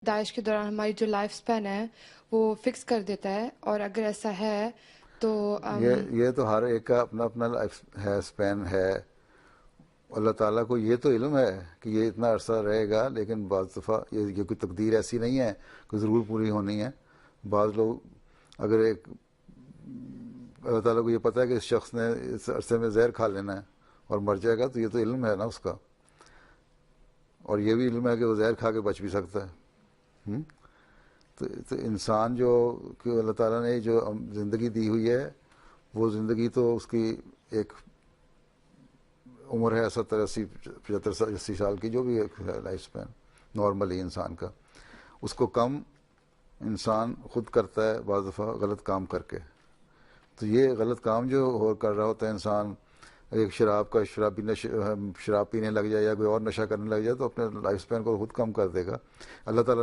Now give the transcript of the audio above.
پیدائش کے دوران ہماری جو لائف سپین ہے وہ فکس کر دیتا ہے، اور اگر ایسا ہے تو یہ تو ہر ایک کا اپنا اپنا لائف ہے، اسپین ہے. اللہ تعالیٰ کو یہ تو علم ہے کہ یہ اتنا عرصہ رہے گا، لیکن بعض دفعہ یہ کوئی تقدیر ایسی نہیں ہے کہ ضرور پوری ہونی ہے. بعض لوگ اگر ایک اللہ تعالیٰ کو یہ پتہ ہے کہ اس شخص نے اس عرصے میں زہر کھا لینا ہے اور مر جائے گا، تو یہ تو علم ہے نا اس کا، اور یہ بھی علم ہے کہ وہ زہر کھا کے بچ بھی سکتا ہے. تو انسان جو کہ اللہ تعالیٰ نے جو زندگی دی ہوئی ہے، وہ زندگی تو اس کی ایک عمر ہے 70 80 75 80 سال کی، جو بھی ایک لائف سپین نارملی انسان کا. اس کو کم انسان خود کرتا ہے بعض دفعہ غلط کام کر کے. تو یہ غلط کام جو کر رہا ہوتا ہے انسان، ایک شراب پینے لگ جائے یا کوئی اور نشہ کرنے لگ جائے، تو اپنے لائف سپین کو خود کم کر دے گا. اللہ تعالیٰ نے